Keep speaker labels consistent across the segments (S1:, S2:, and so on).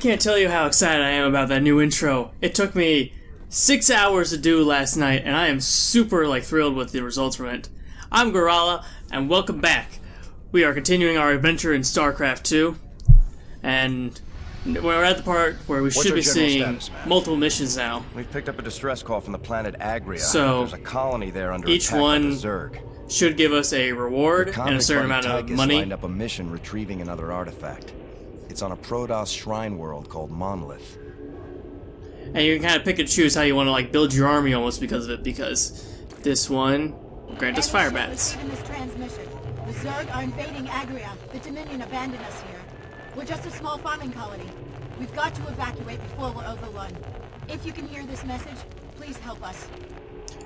S1: can't tell you how excited I am about that new intro. It took me 6 hours to do last night, and I am super thrilled with the results from it. I'm Garrala, and welcome back. We are continuing our adventure in Starcraft 2, and we're at the part where we should be seeing multiple missions now.
S2: We've picked up a distress call from the planet Agria.
S1: So
S2: there's a colony there under
S1: each
S2: attack
S1: one
S2: by the Zerg.
S1: Should give us a reward and a certain amount of money.
S2: Lined up a mission retrieving another artifact. It's on a Protoss shrine world called Monolith.
S1: And you can kind of pick and choose how you want to build your army almost because of it, because this one will grant us fire bats.
S3: The Zerg are invading Agria. The Dominion abandoned us here. We're just a small farming colony. We've got to evacuate before we're overrun. If you can hear this message, please help us.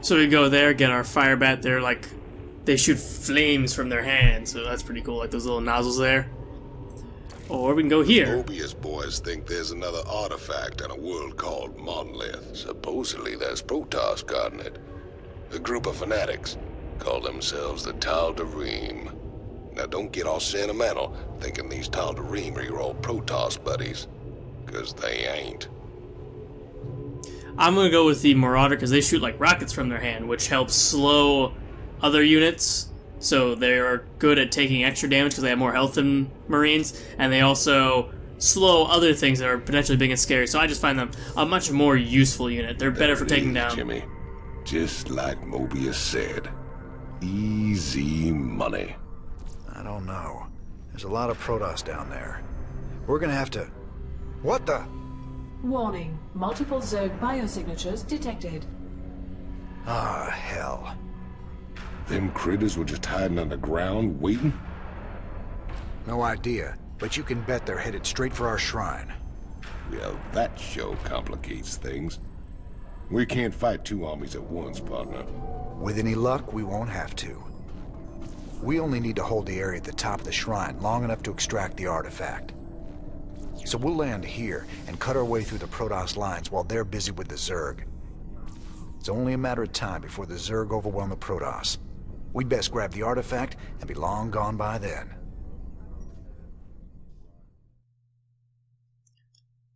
S1: So we go there, get our fire bat. They're they shoot flames from their hands, so that's pretty cool, those little nozzles there. Or we can go here.
S4: Mobius boys think there's another artifact on a world called Monolith. Supposedly there's Protoss guarding it. A group of fanatics call themselves the Tal'Darim. Now don't get all sentimental thinking these Tal'Darim are your old Protoss buddies, because they ain't.
S1: I'm gonna go with the Marauder because they shoot rockets from their hand, which helps slow other units. So they are good at taking extra damage because they have more health than Marines, and they also slow other things that are potentially big and scary. So I just find them a much more useful unit. They're better for taking down.
S4: Jimmy, just like Mobius said, easy money.
S5: I don't know. There's a lot of Protoss down there. We're gonna have to... What the?
S6: Warning. Multiple Zerg biosignatures detected.
S5: Ah, hell.
S4: Them critters were just hiding underground, waiting?
S5: No idea, but you can bet they're headed straight for our shrine.
S4: Well, that show complicates things. We can't fight two armies at once, partner.
S5: With any luck, we won't have to. We only need to hold the area at the top of the shrine long enough to extract the artifact. So we'll land here and cut our way through the Protoss lines while they're busy with the Zerg. It's only a matter of time before the Zerg overwhelm the Protoss. We'd best grab the artifact and be long gone by then.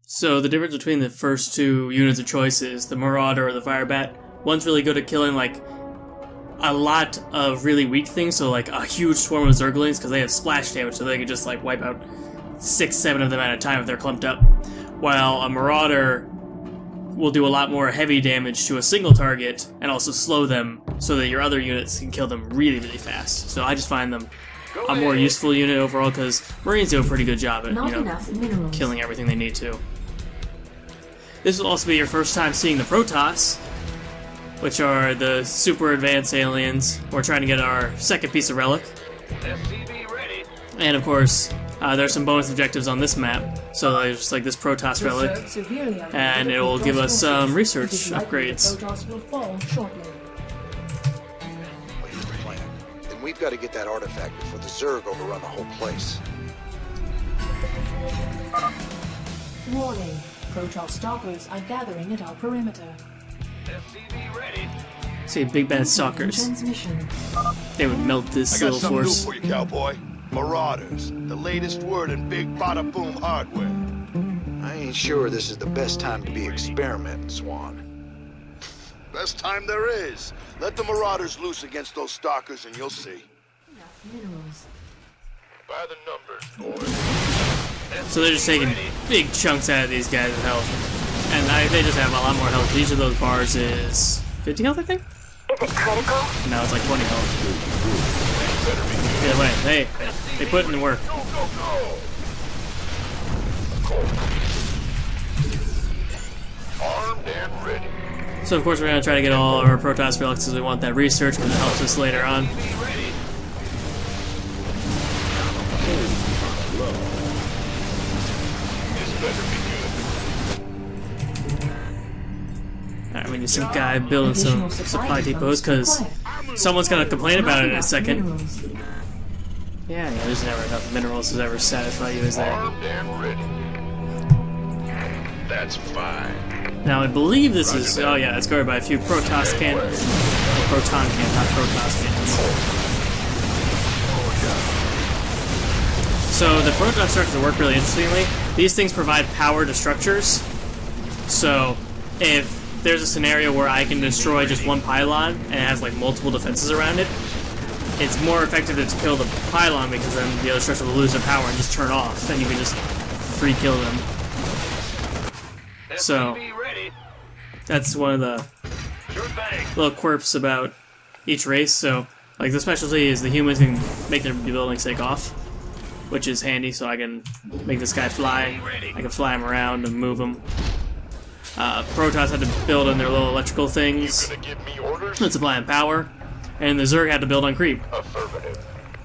S1: So the difference between the first two units of choice is the Marauder or the Firebat. One's really good at killing a lot of really weak things, so a huge swarm of Zerglings, because they have splash damage, so they can just wipe out 6-7 of them at a time if they're clumped up. While a Marauder will do a lot more heavy damage to a single target and also slow them so that your other units can kill them really, really fast. So I just find them a more useful unit overall because Marines do a pretty good job at, killing everything they need to. This will also be your first time seeing the Protoss, which are the super advanced aliens. We're trying to get our second piece of relic. And of course, there's some bonus objectives on this map. So there's this Protoss relic, and it will give us some research upgrades.
S5: Well, here's the plan. Then we've got to get that artifact before the Zerg overrun the whole place.
S6: Warning. Protoss stalkers are gathering at our perimeter.
S1: See, big bad stalkers. They would melt this little force.
S7: I got something new for you, cowboy. Marauders, the latest word in big bada boom hardware.
S5: I ain't sure this is the best time to be experimenting, Swan.
S7: Best time there is. Let the Marauders loose against those stalkers and you'll see.
S6: Minerals.
S7: By the numbers, boys.
S1: So they're just taking big chunks out of these guys' health. And they just have a lot more health. Each of those bars is 50 health, I think?
S3: Is it critical?
S1: No, it's 20 health. Either way, they put in the work.
S7: Armed and ready.
S1: So of course we're going to try to get all our Protoss relics because we want that research because it helps us later on. Alright, we need some guy building some supply depots because someone's going to complain about it in a second. Yeah, there's never enough minerals to ever satisfy you, is there?
S7: Armed and ready. That's fine.
S1: Now I believe this is, oh yeah, it's guarded by a few Protoss cannons. Proton cannons, not Protoss cannons. So the Protoss structure work really interestingly. these things provide power to structures. So if there's a scenario where I can destroy just one pylon and it has like multiple defenses around it, it's more effective to kill the pylon because then the other structure will lose their power and just turn off, and you can just free kill them. So that's one of the little quirks about each race. So like the specialty is the humans can make their buildings take off, which is handy, so I can make this guy fly. I can fly him around and move him. Protoss had to build on their little electrical things that supply him power, and the Zerg had to build on creep.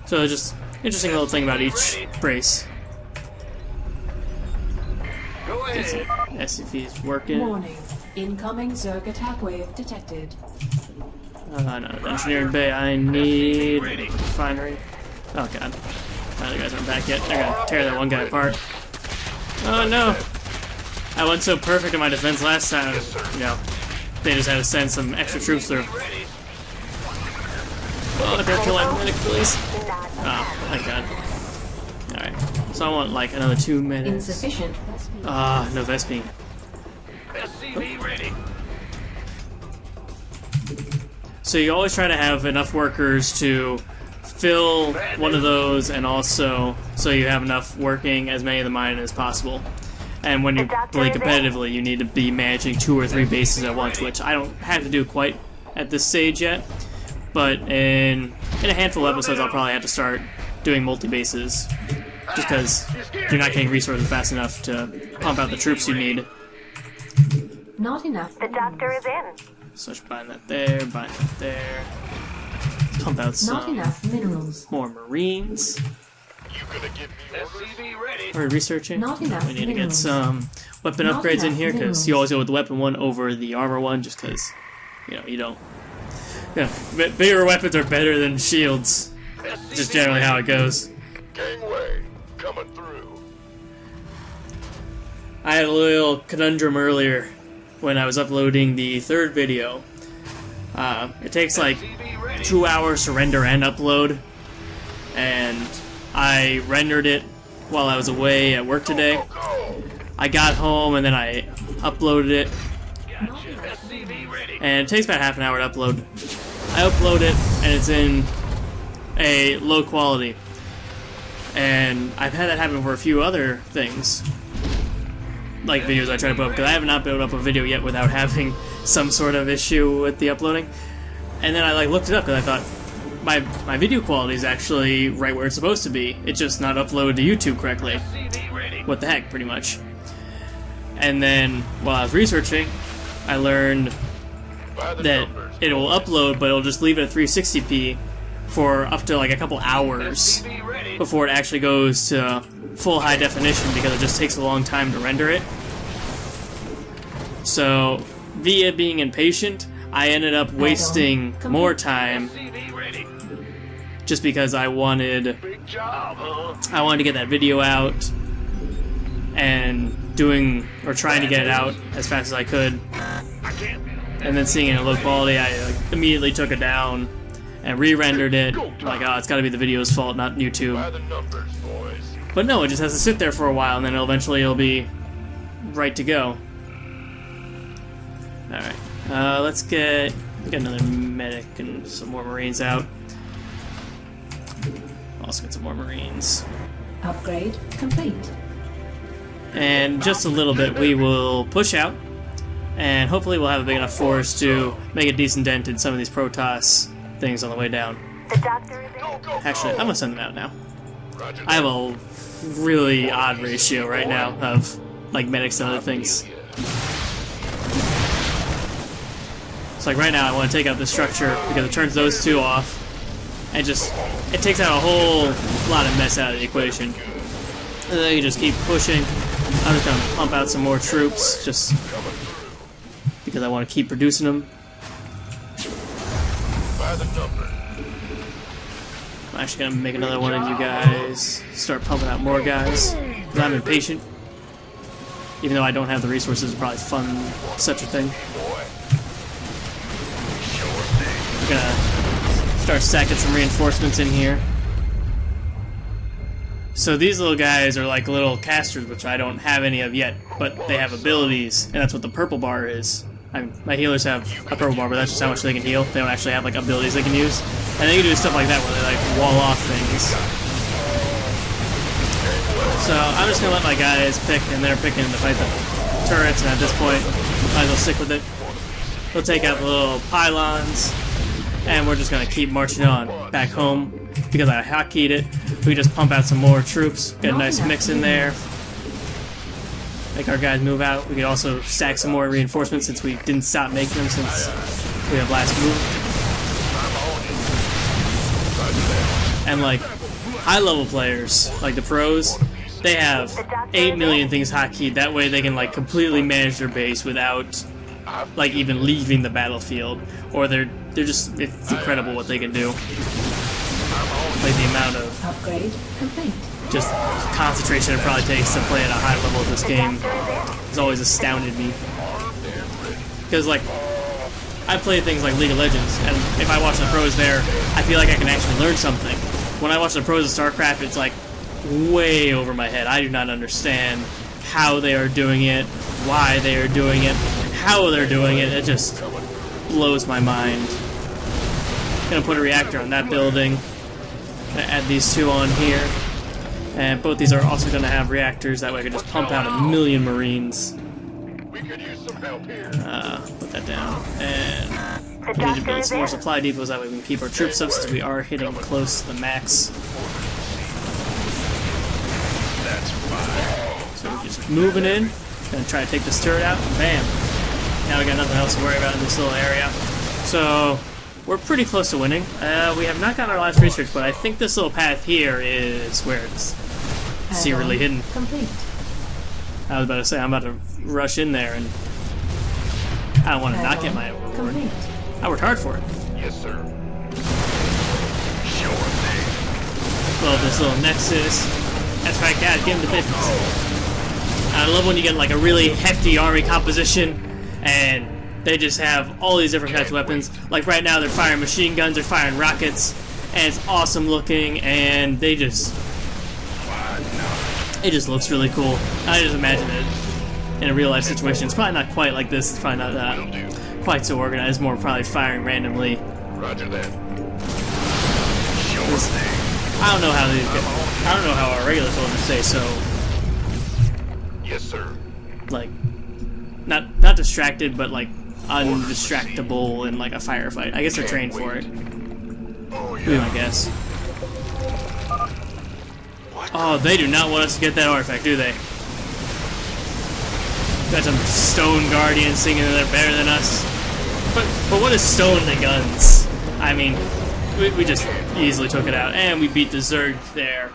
S1: So it's just interesting little thing about each race. SCV's working.
S6: Warning. Incoming Zerg attack wave detected.
S1: No, the engineering bay. I need refinery. Oh god. The other guys aren't back yet. They're gonna tear that one guy apart. Oh no! I went so perfect in my defense last time. You know, they just had to send some extra troops through. Oh, don't kill my medic, please. Oh, thank god. Alright. So I want like another 2 minutes.
S6: Insufficient.
S1: Ah, no Vespine. So you always try to have enough workers to fill one of those, and also so you have enough working as many of the mine as possible. And when you play competitively, you need to be managing 2 or 3 bases at once, which I don't have to do quite at this stage yet. But in a handful of episodes, I'll probably have to start doing multi-bases, just because you're not getting resources fast enough to pump out the troops you need.
S6: Not enough.
S8: The doctor is in.
S1: So I should bind that there, bind that there. Pump out some
S6: Not enough minerals.
S1: more Marines. We're researching.
S6: Not enough
S1: We need to get
S6: minerals.
S1: some weapon
S6: Not
S1: upgrades in
S6: enough
S1: here, because
S6: minerals.
S1: you always go with the weapon one over the armor one, just because, you know, you don't. Yeah, bigger weapons are better than shields. Just generally how it goes.
S7: Gangway, coming through.
S1: I had a little conundrum earlier when I was uploading the 3rd video. It takes like 2 hours to render and upload, and I rendered it while I was away at work today. I got home and then I uploaded it, and it takes about half an hour to upload. I upload it and it's in a low quality, and I've had that happen for a few other things, like videos I try to put up, because I have not built up a video yet without having some sort of issue with the uploading. And then I like looked it up because I thought my video quality is actually right where it's supposed to be. It's just not uploaded to YouTube correctly. What the heck, pretty much. And then while I was researching, I learned that it will upload, but it'll just leave it at 360p for up to like a couple hours before it actually goes to full high definition, because it just takes a long time to render it. So via being impatient, I ended up wasting more time just because I wanted to get that video out and trying to get it out as fast as I could. And then seeing it in low quality, I immediately took it down and re-rendered it. Like, oh, it's got to be the video's fault, not YouTube. But no, it just has to sit there for a while, and then it'll be right to go. Alright, let's get another medic and some more Marines out. Also get some more Marines.
S6: Upgrade complete.
S1: And just a little bit, we will push out, and hopefully we'll have a big enough force to make a decent dent in some of these Protoss things on the way down.
S8: The doctor is in.
S1: Actually, I'm gonna send them out now. I have a really odd ratio right now of like medics and other things. So like right now, I want to take out this structure because it turns those 2 off, and it takes out a whole lot of mess out of the equation. And then you just keep pushing. I'm just gonna pump out some more troops just because I want to keep producing them. I'm actually gonna make another one of you guys start pumping out more guys, because I'm impatient. Even though I don't have the resources to probably fund such a thing. We're gonna start stacking some reinforcements in here. So these little guys are like little casters, which I don't have any of yet, but they have abilities, and that's what the purple bar is. My healers have a purple bar, but that's just how much they can heal. They don't actually have like abilities they can use. And they can do stuff like that where they like wall off things. So I'm just gonna let my guys pick, and they're picking to fight the turrets, and at this point, might as well stick with it. We'll take out the little pylons, and we're just gonna keep marching on back home because I hotkeyed it. We just pump out some more troops, get a nice mix in there, make our guys move out. We could also stack some more reinforcements since we didn't stop making them since we have last moved. And like high level players, like the pros, they have 8 million things hotkeyed. That way they can like completely manage their base without like even leaving the battlefield. Or they're just, it's incredible what they can do. Like the amount of
S6: Upgrade complete.
S1: just concentration it probably takes to play at a high level of this game has always astounded me. Because like, I play things like League of Legends, and if I watch the pros there, I feel like I can actually learn something. When I watch the pros of Starcraft, it's like way over my head. I do not understand how they are doing it, why they are doing it, how they're doing it. It just blows my mind. Gonna put a reactor on that building. Gonna add these two on here. And both these are also gonna have reactors, that way I can just pump out 1 million Marines. Put that down. And we need to build some more supply depots, that way we can keep our troops up since we are hitting close to the max. So we're just moving in. Gonna try to take this turret out, and bam! Now we got nothing else to worry about in this little area. So we're pretty close to winning. We have not gotten our last research, but I think this little path here is where it's secretly hidden.
S6: Complete.
S1: I was about to say, I'm about to rush in there, and I don't want to not get my reward.
S6: Complete.
S1: I worked hard for it.
S7: Yes, sir. Sure thing.
S1: Well, this little nexus. That's right, guys, get into business. I love when you get like a really hefty army composition, and they just have all these different types of weapons. Like right now, they're firing machine guns, they're firing rockets, and it's awesome looking, and they just... it just looks really cool. I just imagine it in a real life situation. It's probably not quite like this. It's probably not quite so organized. More probably firing randomly.
S7: Roger that.
S1: I don't know how these get. I don't know how our regular soldiers stay so.
S7: Yes, sir.
S1: Like, not distracted, but like undistractable in like a firefight. I guess they're trained for it. Would be my guess. Oh, they do not want us to get that artifact, do they? Got some stone guardians thinking they're better than us. But what is stone to guns? I mean, we just easily took it out, and we beat the Zerg there.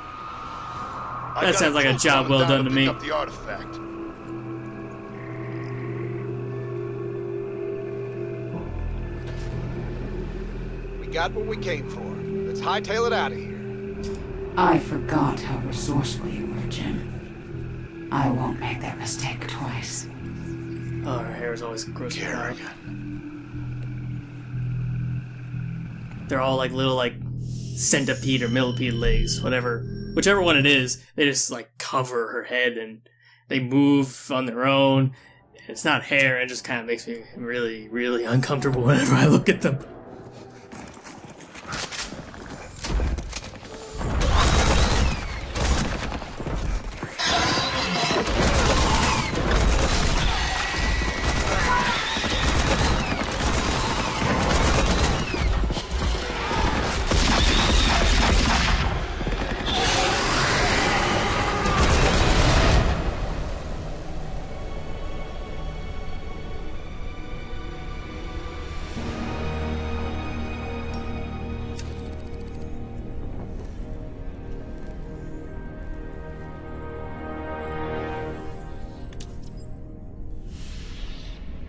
S1: That sounds like a job well done to me.
S7: Pick up the artifact.
S9: We got what we came for. Let's hightail it out of here.
S10: I forgot how resourceful you were, Jim. I won't make that mistake twice.
S1: Oh, her hair is always gross. They're all like little like centipede or millipede legs, whichever one it is. They just like cover her head and they move on their own. It's not hair. It just kind of makes me really, really uncomfortable whenever I look at them.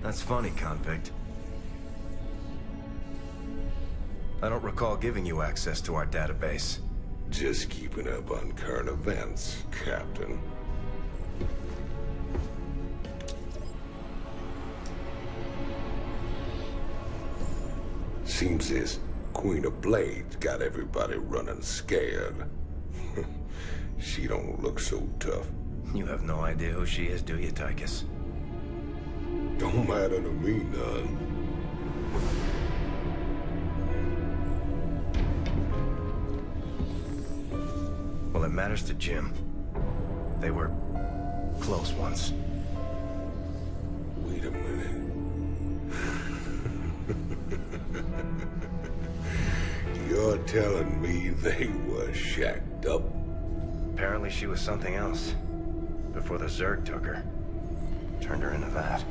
S2: That's funny, convict. I don't recall giving you access to our database.
S4: Just keeping up on current events, Captain. Seems this Queen of Blades got everybody running scared. She don't look so tough.
S2: You have no idea who she is, do you, Tychus?
S4: Don't matter to me none.
S2: Well, it matters to Jim. They were close once.
S4: Wait a minute. You're telling me they were shacked up?
S2: Apparently she was something else. Before the Zerg took her. Turned her into that.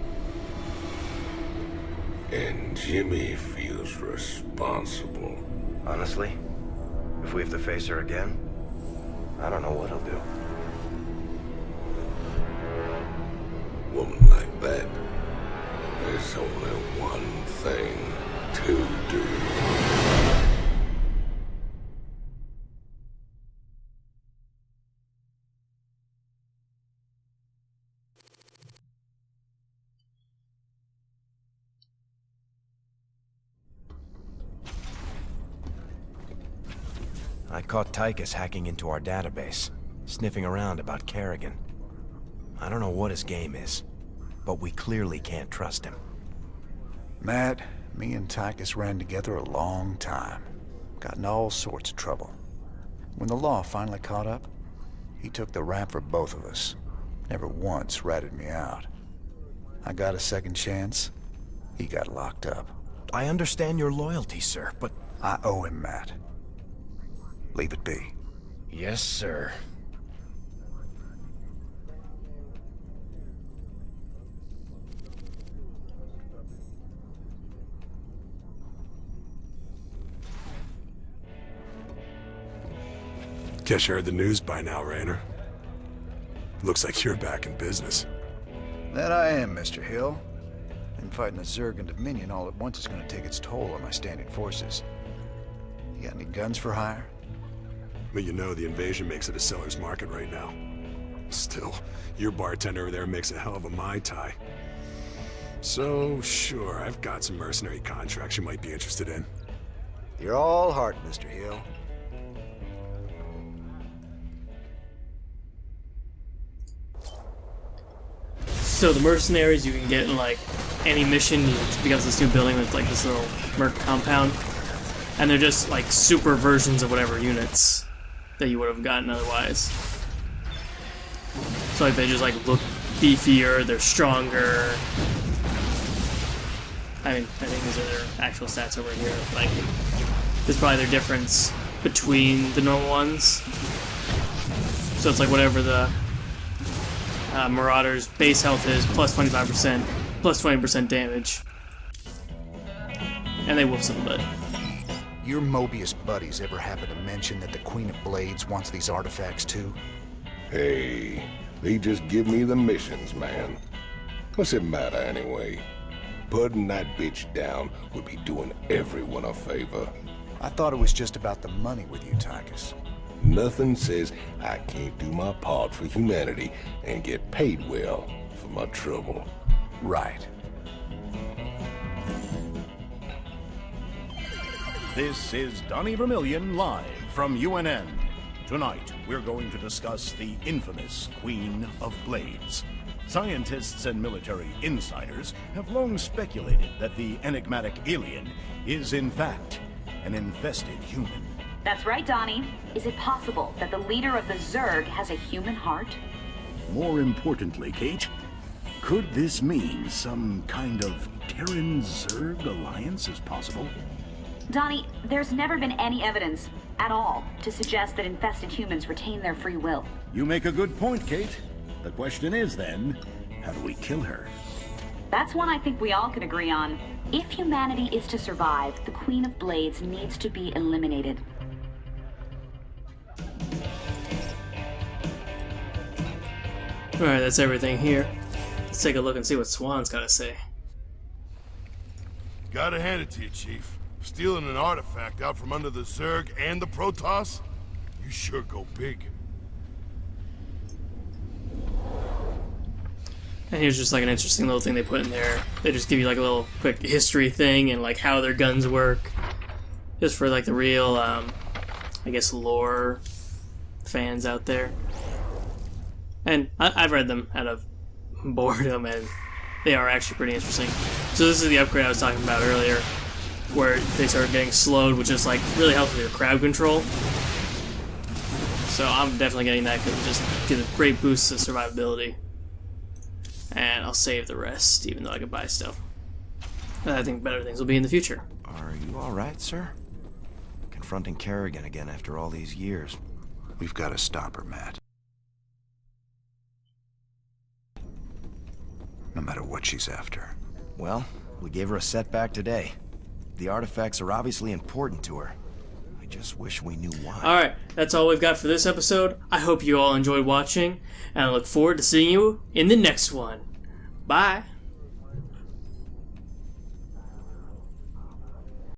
S4: And Jimmy feels responsible.
S2: Honestly, if we have to face her again, I don't know what he'll do.
S4: Woman like that, there's only one thing to do.
S2: I caught Tychus hacking into our database, sniffing around about Kerrigan. I don't know what his game is, but we clearly can't trust him.
S5: Matt, me and Tychus ran together a long time. Got in all sorts of trouble. When the law finally caught up, he took the rap for both of us. Never once ratted me out. I got a second chance. He got locked up.
S2: I understand your loyalty, sir, but...
S5: I owe him, Matt. Leave it be.
S2: Yes, sir.
S11: Guess you heard the news by now, Raynor. Looks like you're back in business.
S5: That I am, Mr. Hill. And fighting the Zerg and Dominion all at once is going to take its toll on my standing forces. You got any guns for hire?
S11: But you know the invasion makes it a seller's market right now. Still, your bartender over there makes a hell of a Mai Tai. So, sure, I've got some mercenary contracts you might be interested in.
S5: You're all heart, Mr. Hill.
S1: So the mercenaries you can get in like any mission because this new building with like this little merc compound, and they're just like super versions of whatever units that you would have gotten otherwise. So like they just like look beefier, they're stronger. I mean, I think these are their actual stats over here. Like, this is probably their difference between the normal ones. So it's like whatever the Marauder's base health is, plus 25%, plus 20% damage. And they wolf a little bit.
S5: Your Mobius buddies ever happen to mention that the Queen of Blades wants these artifacts too?
S4: Hey, they just give me the missions, man. What's it matter anyway? Putting that bitch down would be doing everyone a favor.
S5: I thought it was just about the money with you, Tychus.
S4: Nothing says I can't do my part for humanity and get paid well for my trouble.
S5: Right.
S12: This is Donnie Vermillion live from UNN. Tonight, we're going to discuss the infamous Queen of Blades. Scientists and military insiders have long speculated that the enigmatic alien is, in fact, an infested human.
S13: That's right, Donnie. Is it possible that the leader of the Zerg has a human heart?
S12: More importantly, Kate, could this mean some kind of Terran-Zerg alliance is possible?
S13: Donnie, there's never been any evidence at all to suggest that infested humans retain their free will.
S12: You make a good point, Kate. The question is then, how do we kill her?
S13: That's one I think we all can agree on. If humanity is to survive, the Queen of Blades needs to be eliminated.
S1: Alright, that's everything here. Let's take a look and see what Swan's got to say.
S7: Gotta hand it to you, Chief. Stealing an artifact out from under the Zerg and the Protoss? You sure go big.
S1: And here's just like an interesting little thing they put in there. They just give you like a little quick history thing and like how their guns work. Just for like the real, I guess, lore fans out there. And I've read them out of boredom, and they are actually pretty interesting. So this is the upgrade I was talking about earlier, where they start getting slowed, which is like really helps with your crowd control. So I'm definitely getting that because it just gives a great boost to survivability. And I'll save the rest, even though I could buy stuff. I think better things will be in the future.
S2: Are you alright, sir? Confronting Kerrigan again after all these years.
S5: We've got to stop her, Matt. No matter what she's after.
S2: Well, we gave her a setback today. The artifacts are obviously important to her. I just wish we knew why.
S1: Alright, that's all we've got for this episode. I hope you all enjoyed watching, and I look forward to seeing you in the next one. Bye!